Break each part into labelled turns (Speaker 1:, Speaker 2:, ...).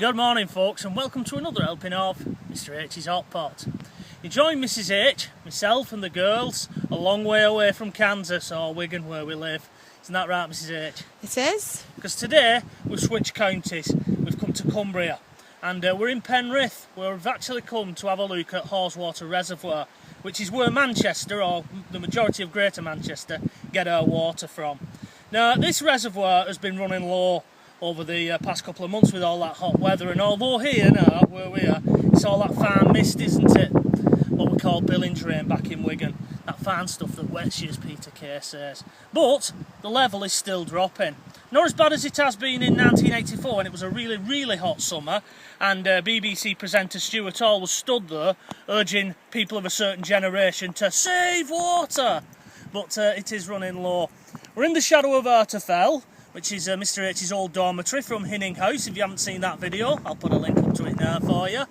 Speaker 1: Good morning folks, and welcome to another helping of Mr H's Hot Pot. You join Mrs H, myself and the girls a long way away from Kansas or Wigan where we live. Isn't that right, Mrs H?
Speaker 2: It is.
Speaker 1: Because today we've switched counties. We've come to Cumbria and we're in Penrith, where we've actually come to have a look at Haweswater Reservoir, which is where Manchester, or the majority of Greater Manchester, get our water from. Now this reservoir has been running low over the past couple of months with all that hot weather, and although here now where we are it's all that fine mist, isn't it, what we call billings rain back in Wigan, that fine stuff that wets you, as Peter Kay says, but the level is still dropping. Not as bad as it has been in 1984 when it was a really hot summer and BBC presenter Stuart Hall was stood there urging people of a certain generation to save water, but it is running low. We're in the shadow of Artefell, which is Mr H's old dormitory from Hinning House. If you haven't seen that video, I'll put a link up to it now for you.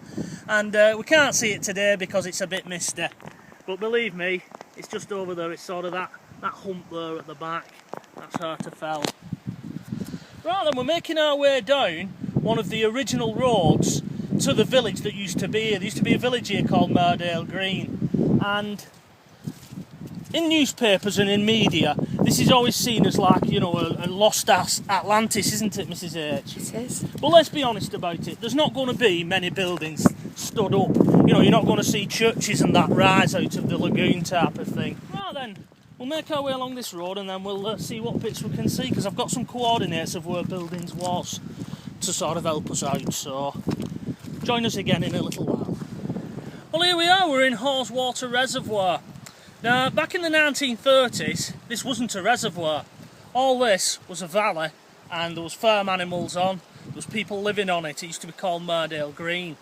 Speaker 1: And we can't see it today because it's a bit misty. But believe me, it's just over there. It's sort of that hump there at the back. That's Artefell. Right then, we're making our way down one of the original roads to the village that used to be here. There used to be a village here called Mardale Green. And in newspapers and in media, this is always seen as like, you know, a lost Atlantis, isn't it, Mrs H?
Speaker 2: It is.
Speaker 1: But let's be honest about it. There's not going to be many buildings stood up. You know, you're not going to see churches and that rise out of the lagoon type of thing. Right then, we'll make our way along this road and then we'll see what bits we can see, because I've got some coordinates of where buildings was to sort of help us out. So join us again in a little while. Well, here we are. We're in Haweswater Reservoir. Now, back in the 1930s, this wasn't a reservoir. All this was a valley, and there was farm animals on. There was people living on it. It used to be called Mardale Green,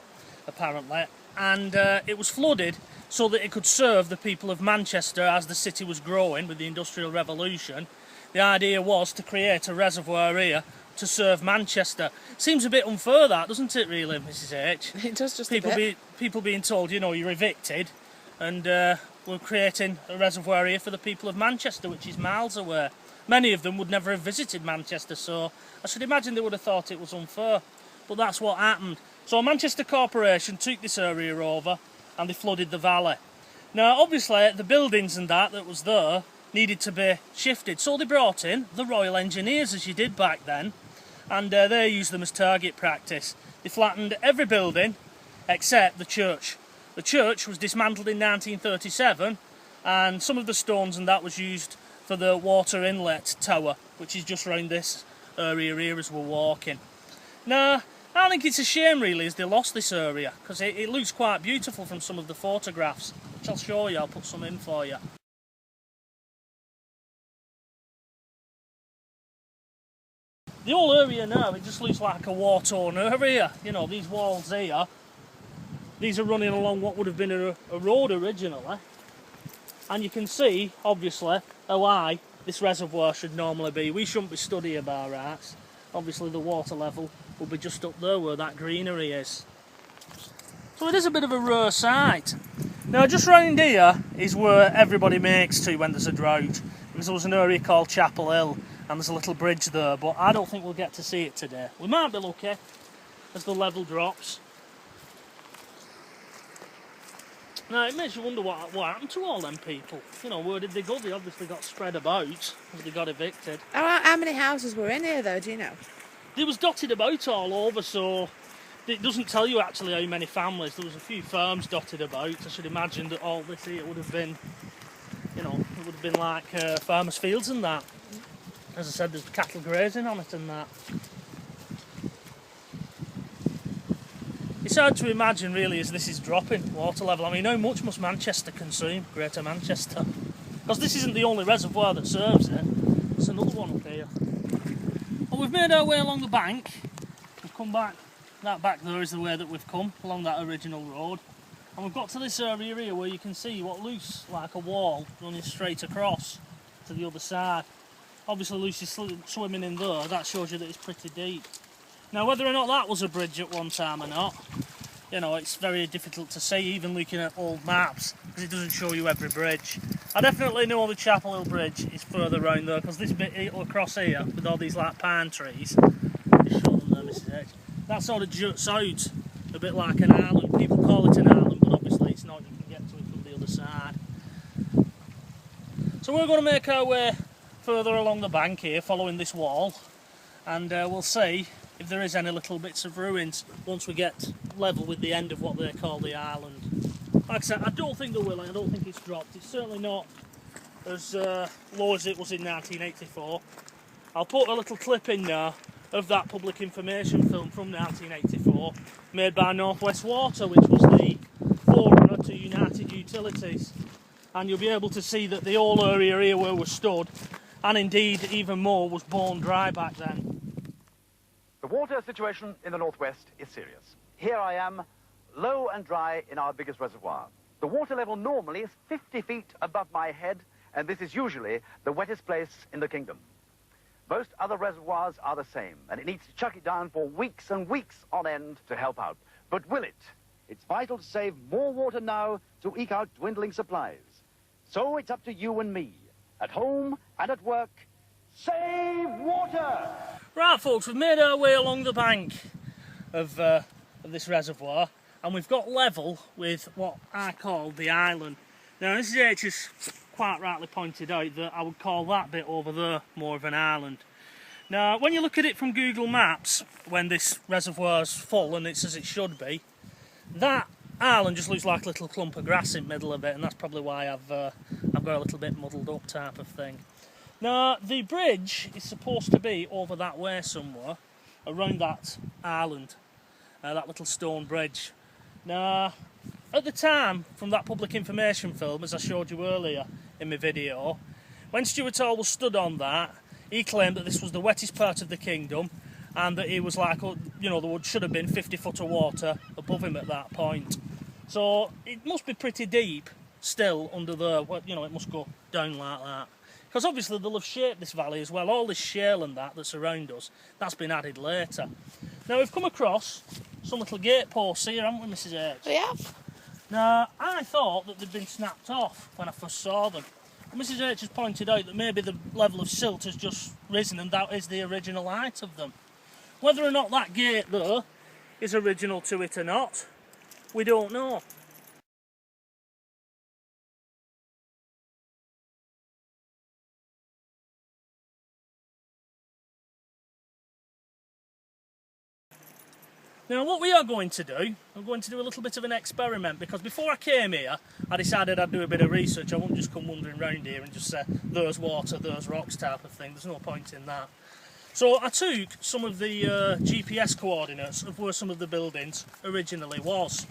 Speaker 1: apparently. And it was flooded so that it could serve the people of Manchester as the city was growing with the Industrial Revolution. The idea was to create a reservoir here to serve Manchester. Seems a bit unfair, that, doesn't it, really, Mrs H?
Speaker 2: It does, just a bit.
Speaker 1: People being told, you know, you're evicted, and we're creating a reservoir here for the people of Manchester, which is miles away. Many of them would never have visited Manchester, so I should imagine they would have thought it was unfair. But that's what happened. So Manchester Corporation took this area over and they flooded the valley. Now, obviously, the buildings and that was there needed to be shifted. So they brought in the Royal Engineers, as you did back then, and they used them as target practice. They flattened every building except the church. The church was dismantled in 1937, and some of the stones and that was used for the water inlet tower, which is just around this area here as we're walking. Now, I think it's a shame really as they lost this area, because it looks quite beautiful from some of the photographs, which I'll show you. I'll put some in for you. The whole area now, it just looks like a war-torn area. You know, these walls here, these are running along what would have been a road originally, and you can see, obviously, how high this reservoir should normally be. We shouldn't be stood here by rights. Obviously the water level will be just up there where that greenery is. So it is a bit of a rare sight. Now just round here is where everybody makes to when there's a drought, because there was an area called Chapel Hill and there's a little bridge there, but I don't think we'll get to see it today. We might be lucky as the level drops. Now, it makes you wonder what happened to all them people. You know, where did they go? They obviously got spread about as they got evicted.
Speaker 2: How many houses were in here, though, do you know?
Speaker 1: They was dotted about all over, so it doesn't tell you actually how many families. There was a few farms dotted about. I should imagine that all this here would have been, you know, it would have been like farmers' fields and that. As I said, there's cattle grazing on it and that. It's hard to imagine really as this is dropping water level. I mean, how much must Manchester consume, Greater Manchester? Because this isn't the only reservoir that serves it. There's another one up here. Well, we've made our way along the bank. We've come back. That back there is the way that we've come, along that original road. And we've got to this area here where you can see what looks like a wall running straight across to the other side. Obviously Lucy's swimming in there. That shows you that it's pretty deep. Now, whether or not that was a bridge at one time or not, you know, it's very difficult to say, even looking at old maps, because it doesn't show you every bridge. I definitely know the Chapel Hill Bridge is further round there, because this bit across here, with all these like pine trees, just show them there, Mrs H. that sort of juts out a bit like an island. People call it an island, but obviously it's not. You can get to it from the other side. So we're going to make our way further along the bank here, following this wall, and we'll see if there is any little bits of ruins once we get level with the end of what they call the island. Like I said, I don't think there will. I don't think it's dropped. It's certainly not as low as it was in 1984. I'll put a little clip in there of that public information film from 1984 made by North West Water, which was the forerunner to United Utilities, and you'll be able to see that the whole area here where we're stood, and indeed even more, was bone dry back then.
Speaker 3: The water situation in the northwest is serious. Here I am, low and dry in our biggest reservoir. The water level normally is 50 feet above my head, and this is usually the wettest place in the kingdom. Most other reservoirs are the same, and it needs to chuck it down for weeks and weeks on end to help out. But will it? It's vital to save more water now to eke out dwindling supplies. So it's up to you and me, at home and at work. Save water!
Speaker 1: Right folks, we've made our way along the bank of this reservoir, and we've got level with what I call the island. Now Mrs H has quite rightly pointed out that I would call that bit over there more of an island. Now when you look at it from Google Maps, when this reservoir's full and it's as it should be, that island just looks like a little clump of grass in the middle of it, and that's probably why I've got a little bit muddled up type of thing. Now the bridge is supposed to be over that way somewhere, around that island, that little stone bridge. Now at the time, from that public information film, as I showed you earlier in my video, when Stuart Hall was stood on that, he claimed that this was the wettest part of the kingdom, and that he was like, you know, there should have been 50 foot of water above him at that point. So it must be pretty deep still under there. You know, it must go down like that. Because obviously they'll have shaped this valley as well. All this shale and that's around us, that's been added later. Now we've come across some little gate posts here, haven't we, Mrs H?
Speaker 2: We have.
Speaker 1: Now, I thought that they'd been snapped off when I first saw them. But Mrs H has pointed out that maybe the level of silt has just risen and that is the original height of them. Whether or not that gate though is original to it or not, we don't know. Now what we are going to do, I'm going to do a little bit of an experiment, because before I came here I decided I'd do a bit of research. I won't just come wandering around here and just say there's water, there's rocks type of thing. There's no point in that. So I took some of the GPS coordinates of where some of the buildings originally was.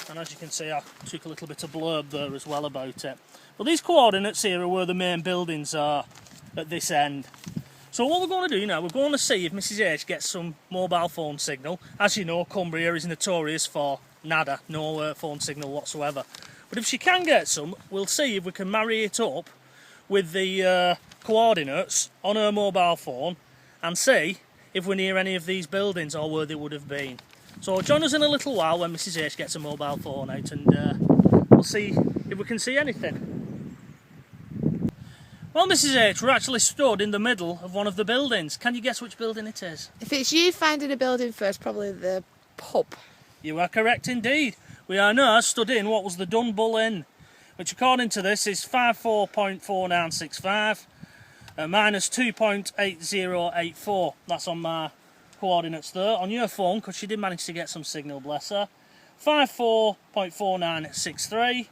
Speaker 1: And as you can see I took a little bit of blurb there as well about it. But these coordinates here are where the main buildings are at this end. So what we're going to do now, we're going to see if Mrs H gets some mobile phone signal. As you know, Cumbria is notorious for nada, no phone signal whatsoever. But if she can get some, we'll see if we can marry it up with the coordinates on her mobile phone and see if we're near any of these buildings or where they would have been. So join us in a little while when Mrs H gets a mobile phone out, and we'll see if we can see anything. Well, Mrs H, we're actually stood in the middle of one of the buildings. Can you guess which building it is?
Speaker 2: If it's you finding a building first, probably the pub.
Speaker 1: You are correct indeed. We are now stood in what was the Dunbull Inn, which according to this is 54.4965 minus 2.8084. That's on my coordinates there. On your phone, because she did manage to get some signal, bless her, 54.4963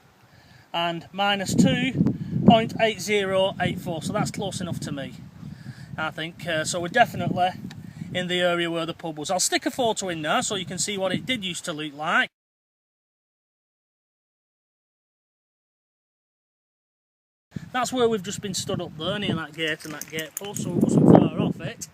Speaker 1: and minus 2.8084, so that's close enough to me, I think. So we're definitely in the area where the pub was. I'll stick a photo in there so you can see what it did used to look like. That's where we've just been stood up there, near that gate and that gate post, so we wasn't far off it.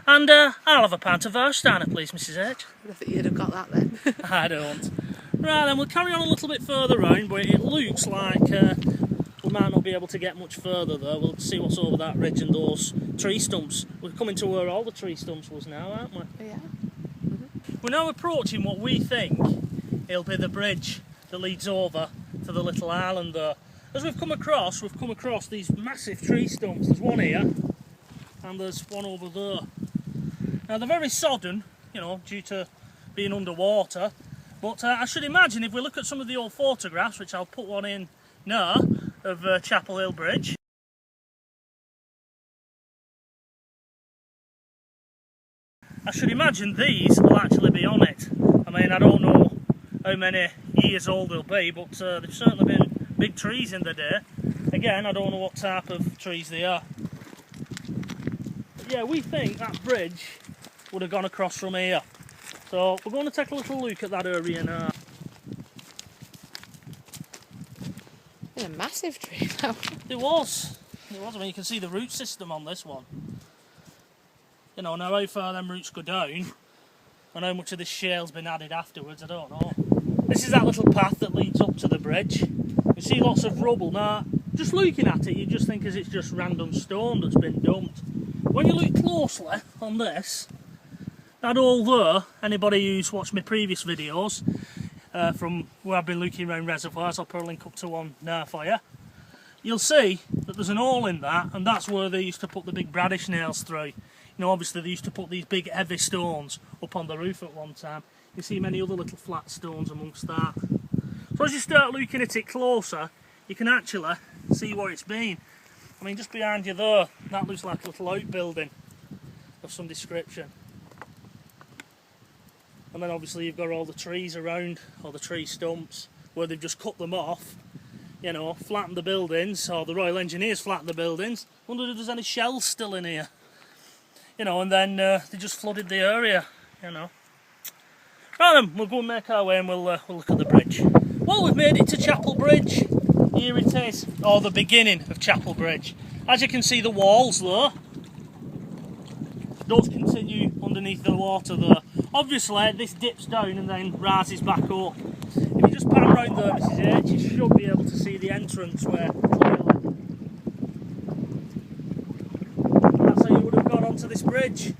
Speaker 1: And I'll have a pint of Warsteiner, please, Mrs H.
Speaker 2: I think you'd have got that then.
Speaker 1: I don't. Right, then we'll carry on a little bit further round, but it looks like we might not be able to get much further there. We'll see what's over that ridge and those tree stumps. We're coming to where all the tree stumps was now, aren't we?
Speaker 2: Yeah.
Speaker 1: We're now approaching what we think will be the bridge that leads over to the little island there. As we've come across these massive tree stumps. There's one here and there's one over there. Now they're very sodden, you know, due to being underwater, but I should imagine if we look at some of the old photographs, which I'll put one in now, of Chapel Hill Bridge. I should imagine these will actually be on it. I mean, I don't know how many years old they'll be, but they've certainly been big trees in the day. Again, I don't know what type of trees they are. But yeah, we think that bridge would have gone across from here. So we're going to take a little look at that area now.
Speaker 2: It's a massive tree now.
Speaker 1: It was. I mean, you can see the root system on this one. You know, now how far them roots go down and how much of this shale's been added afterwards, I don't know. This is that little path that leads up to the bridge. You see lots of rubble. Now, just looking at it, you just think it's just random stone that's been dumped. When you look closely on this, that hole there, anybody who's watched my previous videos from where I've been looking around reservoirs, I'll put a link up to one now for you. You'll see that there's an hole in that, and that's where they used to put the big bradish nails through. You know, obviously they used to put these big heavy stones up on the roof at one time. You see many other little flat stones amongst that. So as you start looking at it closer, you can actually see where it's been. I mean, just behind you there, that looks like a little outbuilding of some description. And then obviously you've got all the trees around, or the tree stumps, where they've just cut them off, you know, flattened the buildings, or the Royal Engineers flattened the buildings. Wonder if there's any shells still in here. You know, and then they just flooded the area, you know. Right then, we'll go and make our way and we'll look at the bridge. Well, we've made it to Chapel Bridge. Here it is, or the beginning of Chapel Bridge. As you can see, the walls there, those continue underneath the water there. Obviously, this dips down and then rises back up. If you just pan round there, Mrs H, you should be able to see the entrance where clearly. That's how you would have got onto this bridge.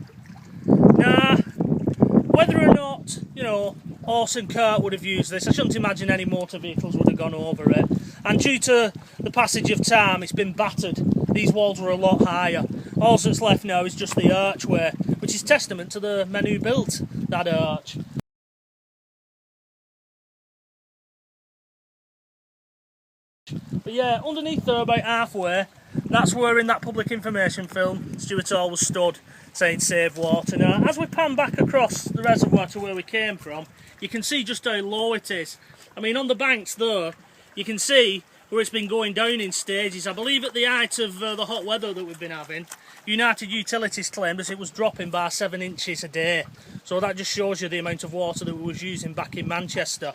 Speaker 1: Now, whether or not, you know, horse and cart would have used this, I shouldn't imagine any motor vehicles would have gone over it. And due to the passage of time, it's been battered. These walls were a lot higher. All that's left now is just the archway, which is testament to the men who built that arch. But yeah, underneath there, about halfway, that's where in that public information film Stuart Hall was stood saying save water. Now, as we pan back across the reservoir to where we came from, you can see just how low it is. I mean, on the banks there, you can see where it's been going down in stages. I believe at the height of the hot weather that we've been having, United Utilities claimed that it was dropping by 7 inches a day. So that just shows you the amount of water that we was using back in Manchester.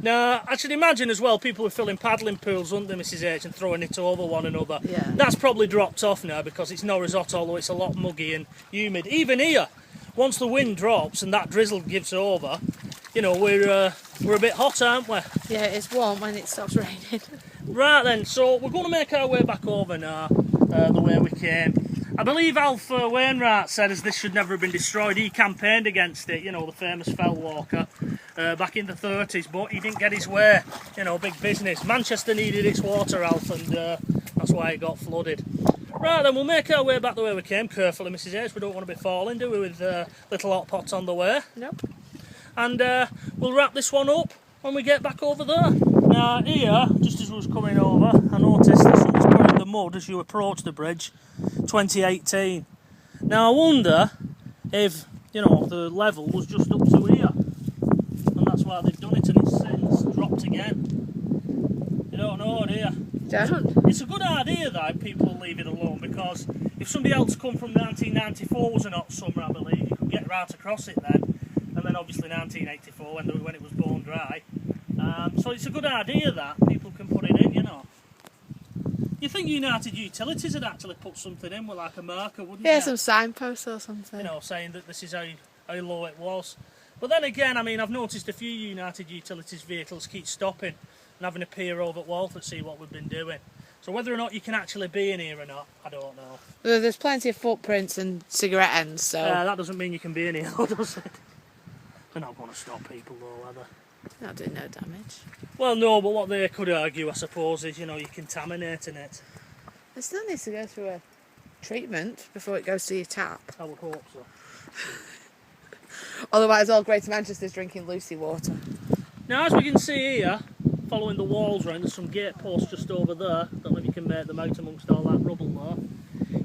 Speaker 1: Now, I should imagine as well, people were filling paddling pools, weren't they, Mrs H, and throwing it over one another.
Speaker 2: Yeah.
Speaker 1: That's probably dropped off now because it's not as hot, although it's a lot muggy and humid. Even here, once the wind drops and that drizzle gives over, you know, we're a bit hot, aren't we?
Speaker 2: Yeah, it's warm when it stops raining.
Speaker 1: Right then, so we're going to make our way back over now, the way we came. I believe Alf Wainwright said as this should never have been destroyed. He campaigned against it, you know, the famous fell walker, back in the 30s, but he didn't get his way. You know, big business. Manchester needed its water, Alf, and that's why it got flooded. Right then, we'll make our way back the way we came, carefully, Mrs H. We don't want to be falling, do we, with little hot pots on the way?
Speaker 2: Nope.
Speaker 1: And we'll wrap this one up when we get back over there. Now here, just as we was coming over, I noticed the sun was put in the mud as you approach the bridge, 2018. Now I wonder if, you know, the level was just up to here, and that's why they've done it and it's since dropped again. You don't know, do you?
Speaker 2: Don't.
Speaker 1: It's a good idea that people leave it alone, because if somebody else come from 1994 was a hot summer, I believe, you could get right across it then, and then obviously 1984 when it was bone dry. So it's a good idea that people can put it in, you know. You think United Utilities had actually put something in with like a marker, wouldn't you?
Speaker 2: Yeah, some signposts or something.
Speaker 1: You know, saying that this is how low it was. But then again, I mean, I've noticed a few United Utilities vehicles keep stopping and having a peer over at Walford to see what we've been doing. So whether or not you can actually be in here or not, I don't know.
Speaker 2: Well, there's plenty of footprints and cigarette ends, so...
Speaker 1: that doesn't mean you can be in here, though, does it? They're not going to stop people, though, are they?
Speaker 2: Not doing no damage.
Speaker 1: Well, no, but what they could argue, I suppose, is, you know, you're contaminating it.
Speaker 2: It still needs to go through a treatment before it goes to your tap.
Speaker 1: I would hope so.
Speaker 2: Otherwise, all Greater Manchester's drinking Lucy water.
Speaker 1: Now, as we can see here, following the walls round, there's some gate posts just over there. Don't know if you can make them out amongst all that rubble there.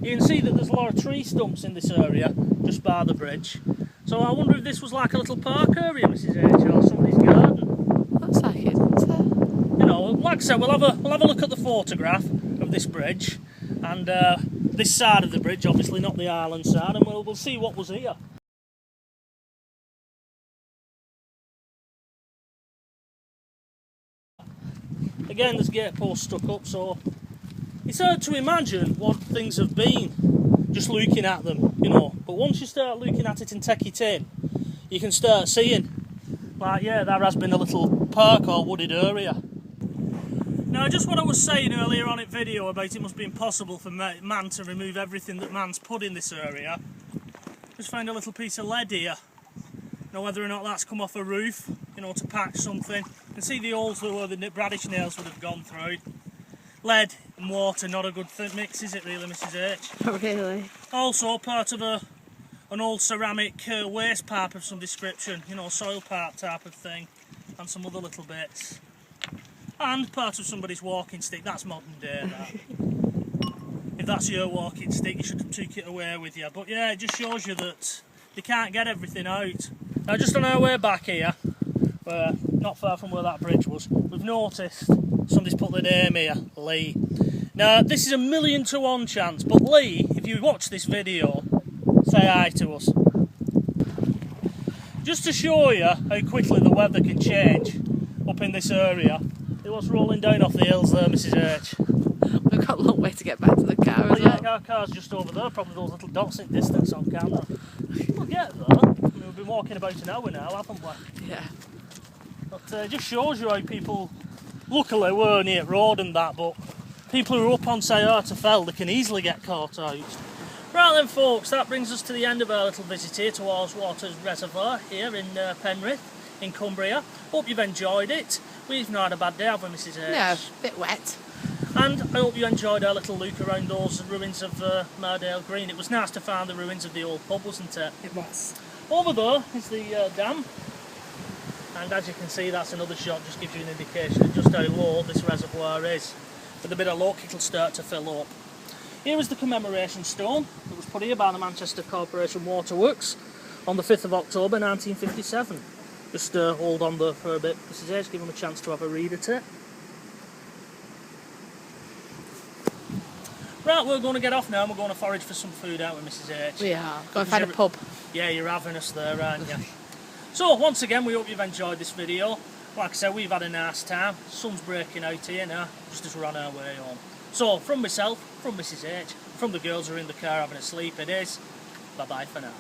Speaker 1: You can see that there's a lot of tree stumps in this area, just by the bridge. So I wonder if this was like a little park area, Mrs H, or somebody's garden.
Speaker 2: Looks like it, doesn't it?
Speaker 1: You know, like I said, we'll have a look at the photograph of this bridge, and this side of the bridge, obviously, not the island side, and we'll see what was here. Again, there's gate posts stuck up, so it's hard to imagine what things have been just looking at them, you know. But once you start looking at it and take it in, you can start seeing, like, yeah, there has been a little park or wooded area. Now, just what I was saying earlier on in video about it must be impossible for man to remove everything that man's put in this area. Just found a little piece of lead here. Now, whether or not that's come off a roof, you know, to patch something. You can see the holes where the radish nails would have gone through. Lead and water, not a good mix, is it really, Mrs H?
Speaker 2: Not really.
Speaker 1: Also part of an old ceramic waste pipe of some description, you know, soil pipe type of thing, and some other little bits. And part of somebody's walking stick. That's modern day, that. If that's your walking stick, you should have took it away with you. But yeah, it just shows you that you can't get everything out. Now, just on our way back here, not far from where that bridge was, we've noticed somebody's put their name here, Lee. Now, this is a 1,000,000 to 1 chance, but Lee, if you watch this video, say hi to us. Just to show you how quickly the weather can change up in this area. It was rolling down off the hills there, Mrs H.
Speaker 2: We've got a long way to get back to the car as
Speaker 1: Yeah,
Speaker 2: well.
Speaker 1: our car's just over there, probably those little dots in distance on camera. We'll get there. I mean, we've been walking about an hour now, haven't we?
Speaker 2: Yeah.
Speaker 1: But it just shows you how people, luckily we're near road and that, but people who are up on, say, Fell, they can easily get caught out. Right then, folks, that brings us to the end of our little visit here to Haweswater Reservoir here in Penrith, in Cumbria. Hope you've enjoyed it. We've not had a bad day, have we, Mrs H?
Speaker 2: No, a bit wet.
Speaker 1: And I hope you enjoyed our little look around those ruins of Mardale Green. It was nice to find the ruins of the old pub, wasn't it?
Speaker 2: It was.
Speaker 1: Over there is the dam. And as you can see, that's another shot, just gives you an indication of just how low this reservoir is. With a bit of luck, it'll start to fill up. Here is the Commemoration stone that was put here by the Manchester Corporation Waterworks on the 5th of October 1957. Just hold on there for a bit, Mrs H, give them a chance to have a read at it. Right, we're going to get off now and we're going to forage for some food out with Mrs H.
Speaker 2: We are. Go and find a pub.
Speaker 1: Yeah, you're having us there, aren't you? So, once again, we hope you've enjoyed this video. Like I said, we've had a nice time. Sun's breaking out here now, just as we're on our way home. So, from myself, from Mrs H, from the girls who are in the car having a sleep, it is bye-bye for now.